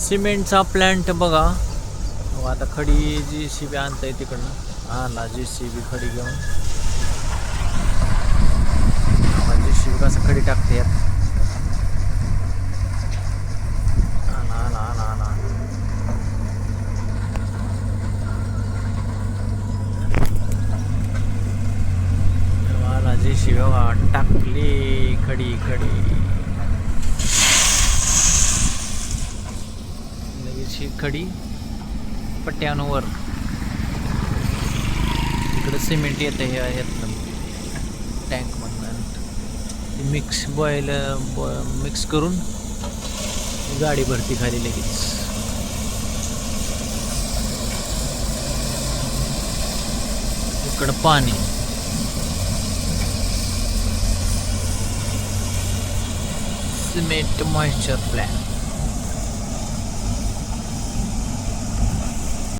सिमेंटचा प्लॅन्ट बघा. आता खडी जी सी बी आणताय तिकडनं आला जी सी बी खडी घेऊन. जी सी बी कसं खडी टाकते यात. आला आला आला आला आला जी सी बी बघा टाकली खडी खडी. लगेच खडी पट्ट्यावर इकडे सिमेंट येतं हे यातनं टँकमधनं मिक्स मिक्स करून गाडी भरती खाली लगेच. इकडं पाणी सिमेंट मॉइश्चर प्लॅन्ट.